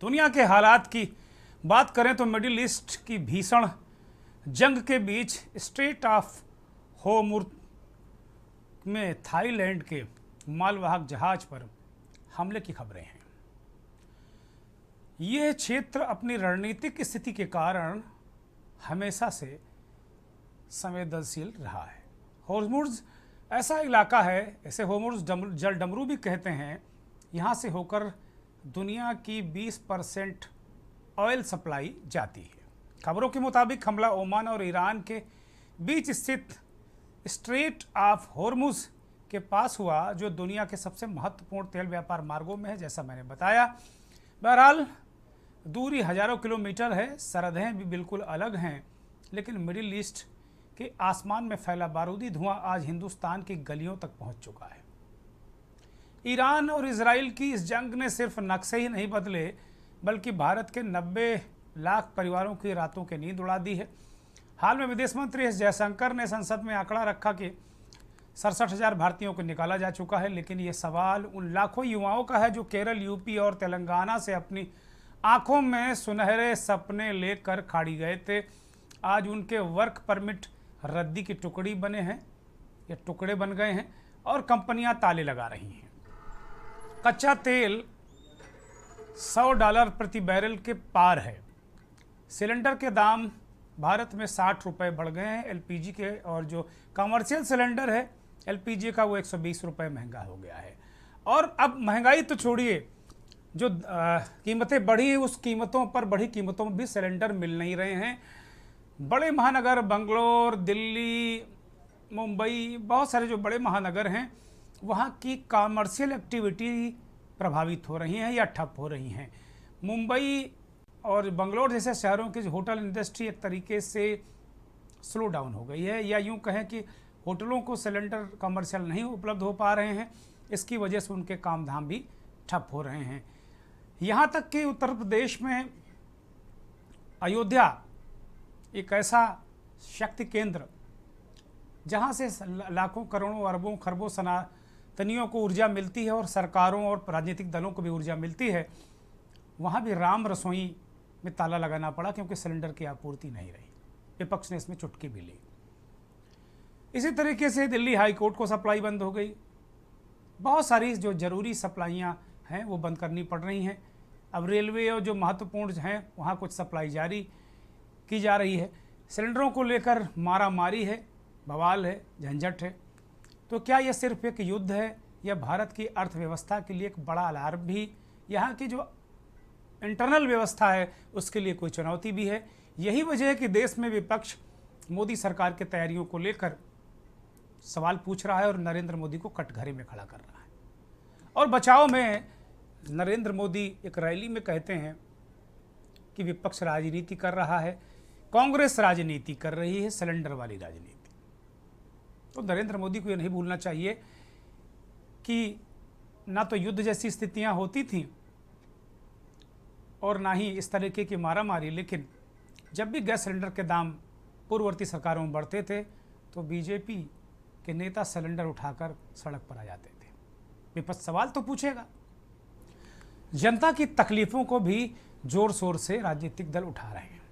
दुनिया के हालात की बात करें तो मिडिल ईस्ट की भीषण जंग के बीच स्ट्रेट ऑफ होर्मुज़ में थाईलैंड के मालवाहक जहाज पर हमले की खबरें हैं। यह क्षेत्र अपनी रणनीतिक स्थिति के कारण हमेशा से संवेदनशील रहा है। होर्मुज़ ऐसा इलाका है, इसे होर्मुज़ जल डमरू भी कहते हैं। यहाँ से होकर दुनिया की 20% ऑयल सप्लाई जाती है। खबरों के मुताबिक हमला ओमान और ईरान के बीच स्थित स्ट्रेट ऑफ होर्मुज़ के पास हुआ, जो दुनिया के सबसे महत्वपूर्ण तेल व्यापार मार्गों में है, जैसा मैंने बताया। बहरहाल दूरी हजारों किलोमीटर है, सरहदें भी बिल्कुल अलग हैं, लेकिन मिडिल ईस्ट के आसमान में फैला बारूदी धुआं आज हिंदुस्तान की गलियों तक पहुंच चुका है। ईरान और इजराइल की इस जंग ने सिर्फ नक्शे ही नहीं बदले, बल्कि भारत के 90 लाख परिवारों की रातों की नींद उड़ा दी है। हाल में विदेश मंत्री एस जयशंकर ने संसद में आंकड़ा रखा कि 67,000 भारतीयों को निकाला जा चुका है, लेकिन ये सवाल उन लाखों युवाओं का है जो केरल, यूपी और तेलंगाना से अपनी आंखों में सुनहरे सपने लेकर खाड़ी गए थे। आज उनके वर्क परमिट रद्दी की टुकड़ी बने हैं, ये टुकड़े बन गए हैं और कंपनियां ताले लगा रही हैं। कच्चा तेल $100 प्रति बैरल के पार है। सिलेंडर के दाम भारत में 60 रुपये बढ़ गए हैं एलपीजी के, और जो कमर्शियल सिलेंडर है एलपीजी का वो 120 रुपये महंगा हो गया है। और अब महंगाई तो छोड़िए, जो कीमतें बढ़ी उस कीमतों पर बढ़ी कीमतों में भी सिलेंडर मिल नहीं रहे हैं। बड़े महानगर बंगलोर, दिल्ली, मुंबई, बहुत सारे जो बड़े महानगर हैं वहाँ की कमर्शियल एक्टिविटी प्रभावित हो रही हैं या ठप हो रही हैं। मुंबई और बंगलोर जैसे शहरों की होटल इंडस्ट्री एक तरीके से स्लो डाउन हो गई है, या यूँ कहें कि होटलों को सिलेंडर कमर्शियल नहीं उपलब्ध हो पा रहे हैं। इसकी वजह से उनके काम धाम भी ठप हो रहे हैं। यहाँ तक कि उत्तर प्रदेश में अयोध्या एक ऐसा शक्ति केंद्र जहाँ से लाखों, करोड़ों, अरबों, खरबों सनातनियों को ऊर्जा मिलती है और सरकारों और राजनीतिक दलों को भी ऊर्जा मिलती है, वहाँ भी राम रसोई में ताला लगाना पड़ा क्योंकि सिलेंडर की आपूर्ति नहीं रही। विपक्ष ने इसमें चुटकी भी ली। इसी तरीके से दिल्ली हाई कोर्ट को सप्लाई बंद हो गई। बहुत सारी जो ज़रूरी सप्लाइयाँ हैं वो बंद करनी पड़ रही हैं। अब रेलवे और जो महत्वपूर्ण हैं वहाँ कुछ सप्लाई जारी की जा रही है। सिलेंडरों को लेकर मारामारी है, बवाल है, झंझट है। तो क्या यह सिर्फ एक युद्ध है या भारत की अर्थव्यवस्था के लिए एक बड़ा अलार्म भी? यहाँ की जो इंटरनल व्यवस्था है उसके लिए कोई चुनौती भी है। यही वजह है कि देश में विपक्ष मोदी सरकार की तैयारियों को लेकर सवाल पूछ रहा है और नरेंद्र मोदी को कटघरे में खड़ा कर रहा है। और बचाव में नरेंद्र मोदी एक रैली में कहते हैं कि विपक्ष राजनीति कर रहा है, कांग्रेस राजनीति कर रही है, सिलेंडर वाली राजनीति। तो नरेंद्र मोदी को ये नहीं भूलना चाहिए कि ना तो युद्ध जैसी स्थितियां होती थीं और ना ही इस तरीके की मारामारी, लेकिन जब भी गैस सिलेंडर के दाम पूर्ववर्ती सरकारों में बढ़ते थे तो बीजेपी के नेता सिलेंडर उठाकर सड़क पर आ जाते थे। विपक्ष सवाल तो पूछेगा। जनता की तकलीफों को भी जोर शोर से राजनीतिक दल उठा रहे हैं।